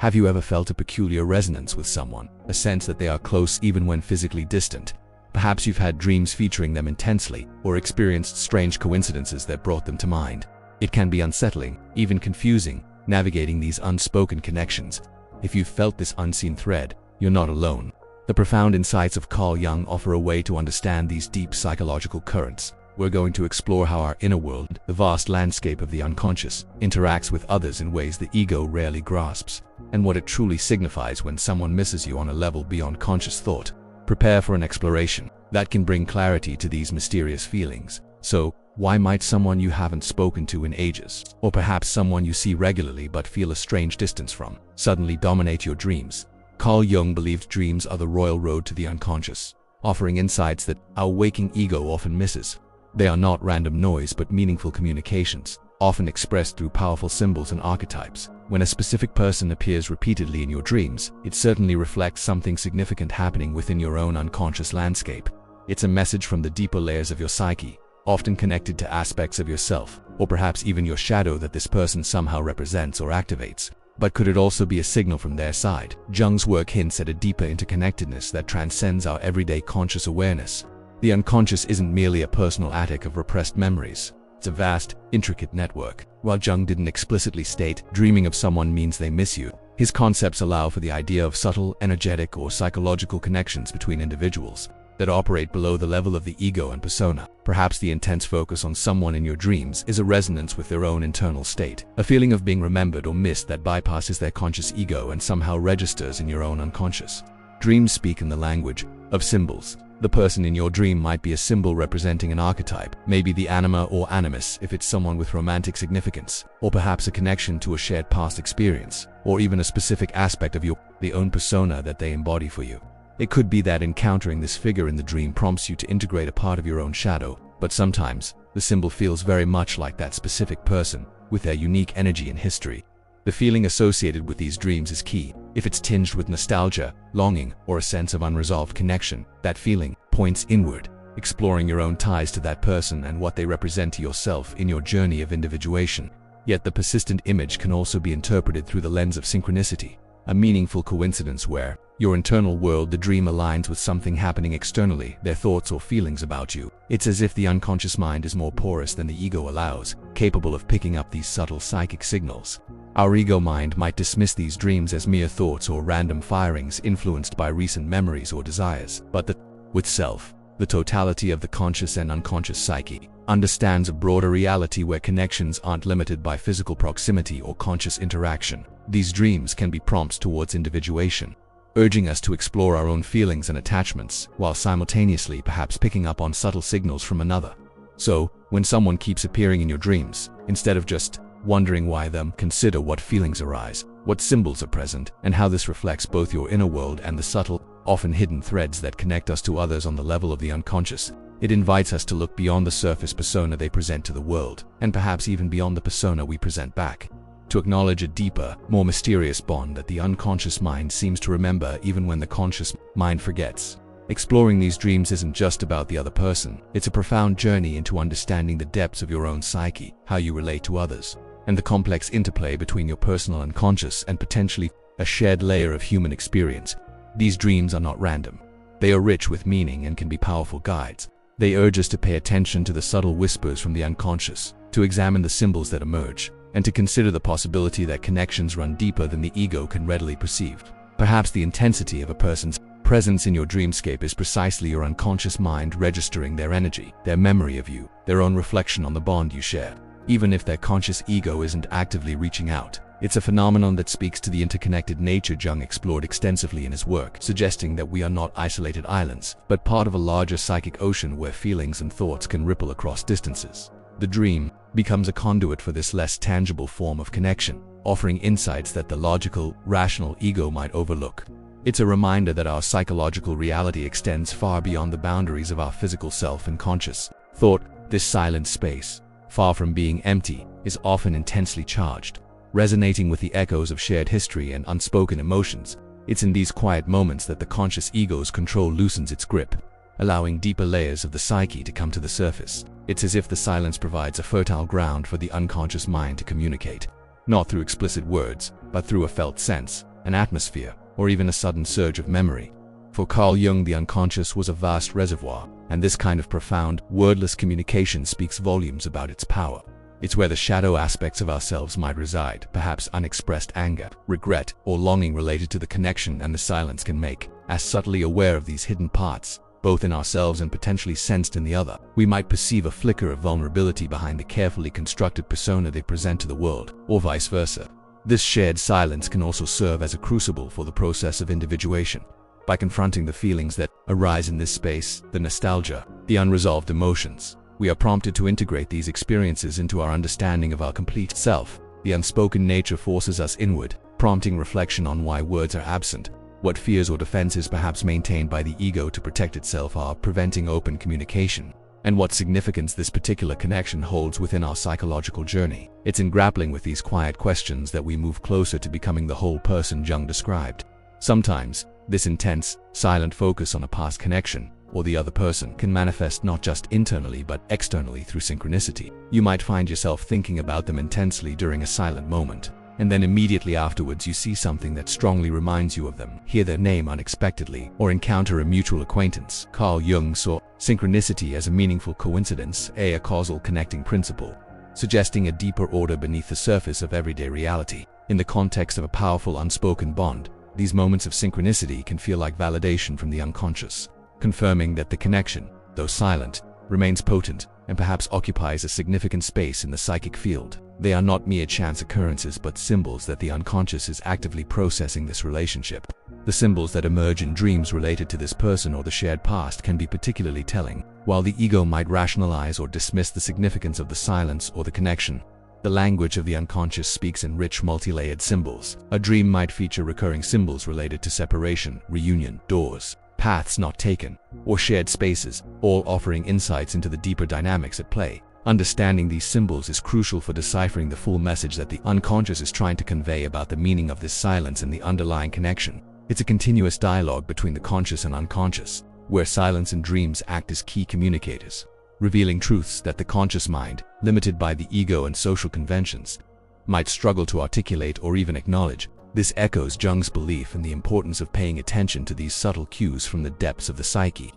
Have you ever felt a peculiar resonance with someone, a sense that they are close even when physically distant? Perhaps you've had dreams featuring them intensely, or experienced strange coincidences that brought them to mind. It can be unsettling, even confusing, navigating these unspoken connections. If you've felt this unseen thread, you're not alone. The profound insights of Carl Jung offer a way to understand these deep psychological currents. We're going to explore how our inner world, the vast landscape of the unconscious, interacts with others in ways the ego rarely grasps, and what it truly signifies when someone misses you on a level beyond conscious thought. Prepare for an exploration that can bring clarity to these mysterious feelings. So, why might someone you haven't spoken to in ages, or perhaps someone you see regularly but feel a strange distance from, suddenly dominate your dreams? Carl Jung believed dreams are the royal road to the unconscious, offering insights that our waking ego often misses. They are not random noise but meaningful communications, often expressed through powerful symbols and archetypes. When a specific person appears repeatedly in your dreams, it certainly reflects something significant happening within your own unconscious landscape. It's a message from the deeper layers of your psyche, often connected to aspects of yourself, or perhaps even your shadow that this person somehow represents or activates. But could it also be a signal from their side? Jung's work hints at a deeper interconnectedness that transcends our everyday conscious awareness. The unconscious isn't merely a personal attic of repressed memories. It's a vast, intricate network. While Jung didn't explicitly state dreaming of someone means they miss you, his concepts allow for the idea of subtle, energetic, or psychological connections between individuals that operate below the level of the ego and persona. Perhaps the intense focus on someone in your dreams is a resonance with their own internal state, a feeling of being remembered or missed that bypasses their conscious ego and somehow registers in your own unconscious. Dreams speak in the language of symbols. The person in your dream might be a symbol representing an archetype, maybe the anima or animus if it's someone with romantic significance, or perhaps a connection to a shared past experience, or even a specific aspect of the own persona that they embody for you. It could be that encountering this figure in the dream prompts you to integrate a part of your own shadow, but sometimes the symbol feels very much like that specific person, with their unique energy and history. The feeling associated with these dreams is key. If it's tinged with nostalgia, longing, or a sense of unresolved connection, that feeling points inward, exploring your own ties to that person and what they represent to yourself in your journey of individuation. Yet the persistent image can also be interpreted through the lens of synchronicity, a meaningful coincidence where your internal world, the dream, aligns with something happening externally, their thoughts or feelings about you. It's as if the unconscious mind is more porous than the ego allows, capable of picking up these subtle psychic signals. Our ego mind might dismiss these dreams as mere thoughts or random firings influenced by recent memories or desires, but with self, the totality of the conscious and unconscious psyche, understands a broader reality where connections aren't limited by physical proximity or conscious interaction. These dreams can be prompts towards individuation, urging us to explore our own feelings and attachments, while simultaneously perhaps picking up on subtle signals from another. So, when someone keeps appearing in your dreams, instead of just wondering why them, consider what feelings arise, what symbols are present, and how this reflects both your inner world and the subtle, often hidden threads that connect us to others on the level of the unconscious. It invites us to look beyond the surface persona they present to the world, and perhaps even beyond the persona we present back, to acknowledge a deeper, more mysterious bond that the unconscious mind seems to remember even when the conscious mind forgets. Exploring these dreams isn't just about the other person, it's a profound journey into understanding the depths of your own psyche, how you relate to others, and the complex interplay between your personal unconscious and potentially a shared layer of human experience. These dreams are not random. They are rich with meaning and can be powerful guides. They urge us to pay attention to the subtle whispers from the unconscious, to examine the symbols that emerge, and to consider the possibility that connections run deeper than the ego can readily perceive. Perhaps the intensity of a person's presence in your dreamscape is precisely your unconscious mind registering their energy, their memory of you, their own reflection on the bond you share. Even if their conscious ego isn't actively reaching out, it's a phenomenon that speaks to the interconnected nature Jung explored extensively in his work, suggesting that we are not isolated islands, but part of a larger psychic ocean where feelings and thoughts can ripple across distances. The dream becomes a conduit for this less tangible form of connection, offering insights that the logical, rational ego might overlook. It's a reminder that our psychological reality extends far beyond the boundaries of our physical self and conscious thought. This silent space, far from being empty, is often intensely charged, resonating with the echoes of shared history and unspoken emotions. It's in these quiet moments that the conscious ego's control loosens its grip, allowing deeper layers of the psyche to come to the surface. It's as if the silence provides a fertile ground for the unconscious mind to communicate, not through explicit words, but through a felt sense. an atmosphere, or even a sudden surge of memory. For Carl Jung, the unconscious was a vast reservoir, and this kind of profound, wordless communication speaks volumes about its power. It's where the shadow aspects of ourselves might reside, perhaps unexpressed anger, regret, or longing related to the connection and the silence can make. As subtly aware of these hidden parts, both in ourselves and potentially sensed in the other, we might perceive a flicker of vulnerability behind the carefully constructed persona they present to the world, or vice versa. This shared silence can also serve as a crucible for the process of individuation. By confronting the feelings that arise in this space, the nostalgia, the unresolved emotions, we are prompted to integrate these experiences into our understanding of our complete self. The unspoken nature forces us inward, prompting reflection on why words are absent, what fears or defenses perhaps maintained by the ego to protect itself are preventing open communication, and what significance this particular connection holds within our psychological journey. It's in grappling with these quiet questions that we move closer to becoming the whole person Jung described. Sometimes, this intense, silent focus on a past connection, or the other person, can manifest not just internally but externally through synchronicity. You might find yourself thinking about them intensely during a silent moment, and then immediately afterwards you see something that strongly reminds you of them, hear their name unexpectedly, or encounter a mutual acquaintance. Carl Jung saw synchronicity as a meaningful coincidence, a causal connecting principle, suggesting a deeper order beneath the surface of everyday reality. In the context of a powerful unspoken bond, these moments of synchronicity can feel like validation from the unconscious, confirming that the connection, though silent, remains potent and perhaps occupies a significant space in the psychic field. They are not mere chance occurrences but symbols that the unconscious is actively processing this relationship. The symbols that emerge in dreams related to this person or the shared past can be particularly telling. While the ego might rationalize or dismiss the significance of the silence or the connection, the language of the unconscious speaks in rich, multi-layered symbols. A dream might feature recurring symbols related to separation, reunion, doors, paths not taken, or shared spaces, all offering insights into the deeper dynamics at play. Understanding these symbols is crucial for deciphering the full message that the unconscious is trying to convey about the meaning of this silence and the underlying connection. It's a continuous dialogue between the conscious and unconscious, where silence and dreams act as key communicators, revealing truths that the conscious mind, limited by the ego and social conventions, might struggle to articulate or even acknowledge. This echoes Jung's belief in the importance of paying attention to these subtle cues from the depths of the psyche.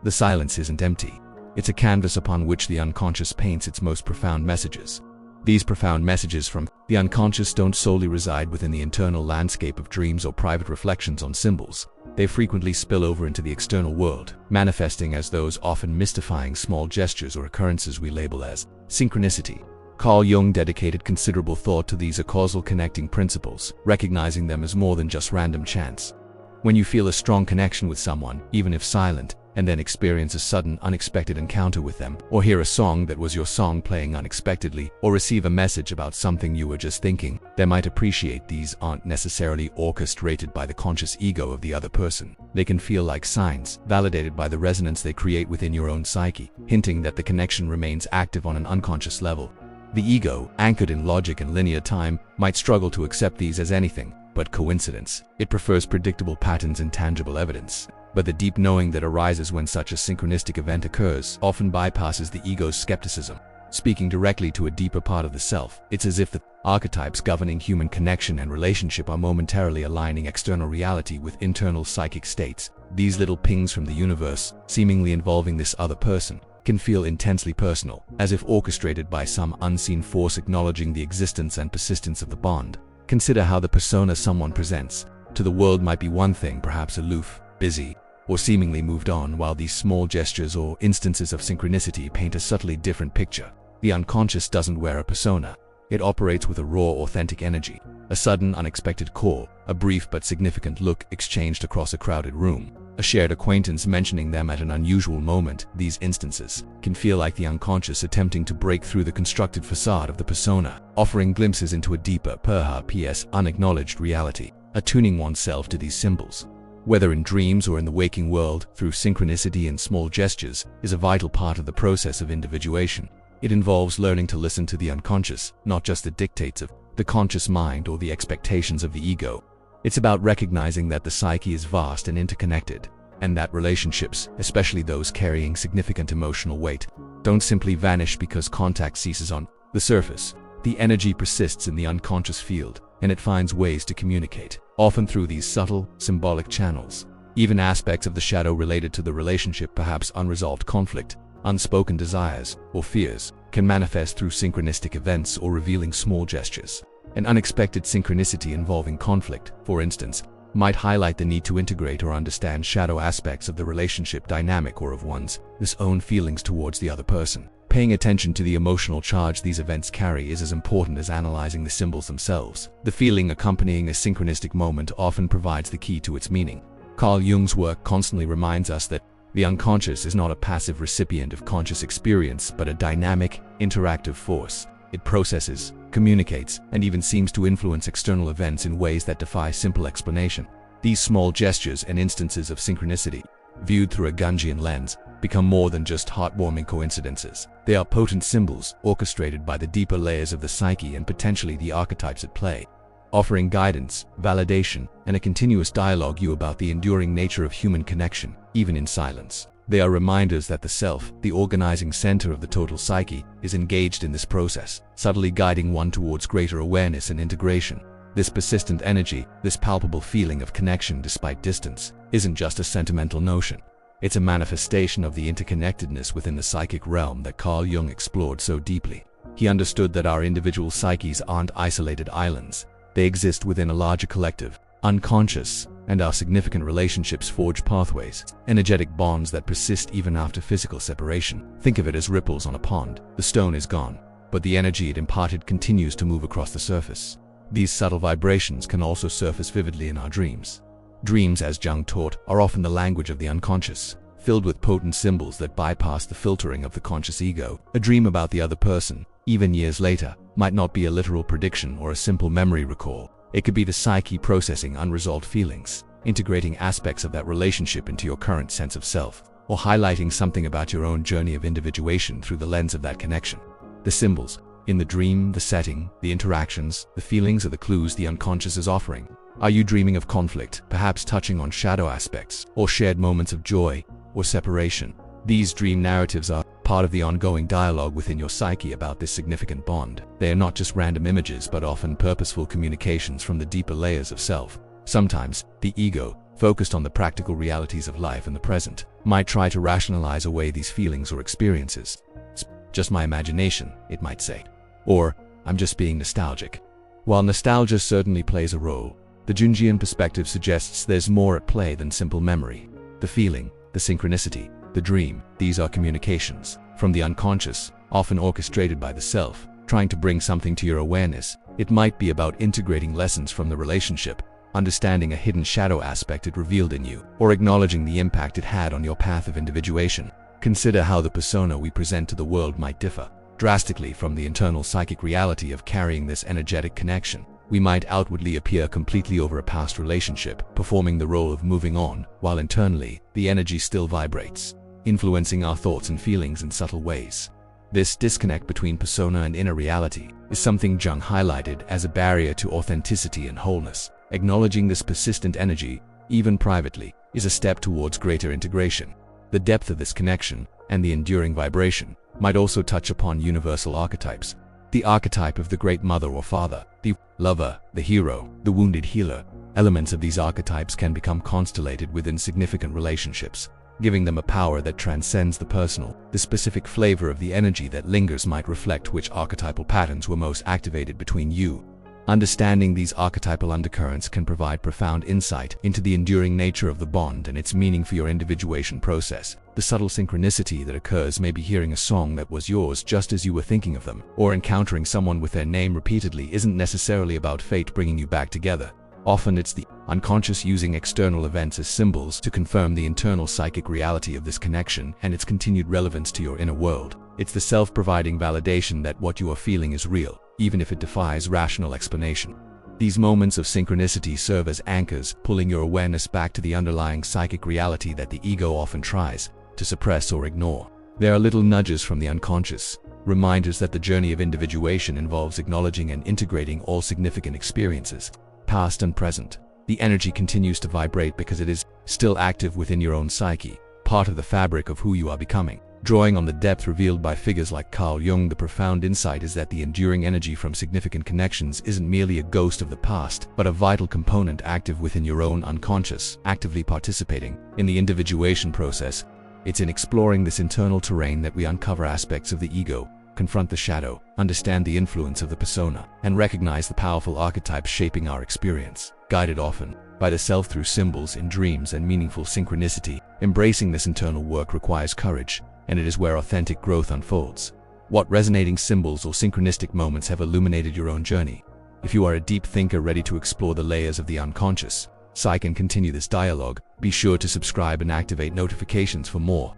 The silence isn't empty. It's a canvas upon which the unconscious paints its most profound messages. These profound messages from the unconscious don't solely reside within the internal landscape of dreams or private reflections on symbols. They frequently spill over into the external world, manifesting as those often mystifying small gestures or occurrences we label as synchronicity. Carl Jung dedicated considerable thought to these causal connecting principles, recognizing them as more than just random chance. When you feel a strong connection with someone, even if silent, and then experience a sudden, unexpected encounter with them, or hear a song that was your song playing unexpectedly, or receive a message about something you were just thinking, they might appreciate these aren't necessarily orchestrated by the conscious ego of the other person. They can feel like signs, validated by the resonance they create within your own psyche, hinting that the connection remains active on an unconscious level. The ego, anchored in logic and linear time, might struggle to accept these as anything but coincidence. It prefers predictable patterns and tangible evidence. But the deep knowing that arises when such a synchronistic event occurs often bypasses the ego's skepticism. Speaking directly to a deeper part of the self, it's as if the archetypes governing human connection and relationship are momentarily aligning external reality with internal psychic states. These little pings from the universe, seemingly involving this other person, can feel intensely personal, as if orchestrated by some unseen force acknowledging the existence and persistence of the bond. Consider how the persona someone presents to the world might be one thing, perhaps aloof, busy, or seemingly moved on, while these small gestures or instances of synchronicity paint a subtly different picture. The unconscious doesn't wear a persona. It operates with a raw, authentic energy. A sudden, unexpected call, a brief but significant look exchanged across a crowded room, a shared acquaintance mentioning them at an unusual moment. These instances can feel like the unconscious attempting to break through the constructed facade of the persona, offering glimpses into a deeper, perhaps unacknowledged reality. Attuning oneself to these symbols, whether in dreams or in the waking world, through synchronicity and small gestures, is a vital part of the process of individuation. It involves learning to listen to the unconscious, not just the dictates of the conscious mind or the expectations of the ego. It's about recognizing that the psyche is vast and interconnected, and that relationships, especially those carrying significant emotional weight, don't simply vanish because contact ceases on the surface. The energy persists in the unconscious field, and it finds ways to communicate, often through these subtle, symbolic channels. Even aspects of the shadow related to the relationship, perhaps unresolved conflict, unspoken desires, or fears, can manifest through synchronistic events or revealing small gestures. An unexpected synchronicity involving conflict, for instance, might highlight the need to integrate or understand shadow aspects of the relationship dynamic or of one's own feelings towards the other person. Paying attention to the emotional charge these events carry is as important as analyzing the symbols themselves. The feeling accompanying a synchronistic moment often provides the key to its meaning. Carl Jung's work constantly reminds us that the unconscious is not a passive recipient of conscious experience, but a dynamic, interactive force. It processes, communicates, and even seems to influence external events in ways that defy simple explanation. These small gestures and instances of synchronicity, viewed through a Jungian lens, become more than just heartwarming coincidences. They are potent symbols orchestrated by the deeper layers of the psyche and potentially the archetypes at play, offering guidance, validation, and a continuous dialogue about the enduring nature of human connection, even in silence. They are reminders that the self, the organizing center of the total psyche, is engaged in this process, subtly guiding one towards greater awareness and integration. This persistent energy, this palpable feeling of connection despite distance, isn't just a sentimental notion. It's a manifestation of the interconnectedness within the psychic realm that Carl Jung explored so deeply. He understood that our individual psyches aren't isolated islands. They exist within a larger collective, unconscious, and our significant relationships forge pathways, energetic bonds that persist even after physical separation. Think of it as ripples on a pond. The stone is gone, but the energy it imparted continues to move across the surface. These subtle vibrations can also surface vividly in our dreams. Dreams, as Jung taught, are often the language of the unconscious, filled with potent symbols that bypass the filtering of the conscious ego. A dream about the other person, even years later, might not be a literal prediction or a simple memory recall. It could be the psyche processing unresolved feelings, integrating aspects of that relationship into your current sense of self, or highlighting something about your own journey of individuation through the lens of that connection. The symbols in the dream, the setting, the interactions, the feelings are the clues the unconscious is offering. Are you dreaming of conflict, perhaps touching on shadow aspects, or shared moments of joy or separation? These dream narratives are part of the ongoing dialogue within your psyche about this significant bond. They are not just random images, but often purposeful communications from the deeper layers of self. Sometimes, the ego, focused on the practical realities of life in the present, might try to rationalize away these feelings or experiences. It's just my imagination, it might say. Or, I'm just being nostalgic. While nostalgia certainly plays a role, the Jungian perspective suggests there's more at play than simple memory. The feeling, the synchronicity, the dream, these are communications from the unconscious, often orchestrated by the self, trying to bring something to your awareness. It might be about integrating lessons from the relationship, understanding a hidden shadow aspect it revealed in you, or acknowledging the impact it had on your path of individuation. Consider how the persona we present to the world might differ drastically from the internal psychic reality of carrying this energetic connection. We might outwardly appear completely over a past relationship, performing the role of moving on, while internally, the energy still vibrates, influencing our thoughts and feelings in subtle ways. This disconnect between persona and inner reality is something Jung highlighted as a barrier to authenticity and wholeness. Acknowledging this persistent energy, even privately, is a step towards greater integration. The depth of this connection, and the enduring vibration, might also touch upon universal archetypes. The archetype of the great mother or father, the lover, the hero, the wounded healer. Elements of these archetypes can become constellated within significant relationships, giving them a power that transcends the personal. The specific flavor of the energy that lingers might reflect which archetypal patterns were most activated between you. Understanding these archetypal undercurrents can provide profound insight into the enduring nature of the bond and its meaning for your individuation process. The subtle synchronicity that occurs may be hearing a song that was yours just as you were thinking of them, or encountering someone with their name repeatedly isn't necessarily about fate bringing you back together. Often it's the unconscious using external events as symbols to confirm the internal psychic reality of this connection and its continued relevance to your inner world. It's the self providing validation that what you are feeling is real, even if it defies rational explanation. These moments of synchronicity serve as anchors, pulling your awareness back to the underlying psychic reality that the ego often tries to suppress or ignore. They are little nudges from the unconscious, reminders that the journey of individuation involves acknowledging and integrating all significant experiences, past and present. The energy continues to vibrate because it is still active within your own psyche, part of the fabric of who you are becoming. Drawing on the depth revealed by figures like Carl Jung, the profound insight is that the enduring energy from significant connections isn't merely a ghost of the past, but a vital component active within your own unconscious, actively participating in the individuation process. It's in exploring this internal terrain that we uncover aspects of the ego, confront the shadow, understand the influence of the persona, and recognize the powerful archetypes shaping our experience. Guided often by the self through symbols in dreams and meaningful synchronicity, embracing this internal work requires courage, and it is where authentic growth unfolds. What resonating symbols or synchronistic moments have illuminated your own journey? If you are a deep thinker ready to explore the layers of the unconscious psyche and continue this dialogue, be sure to subscribe and activate notifications for more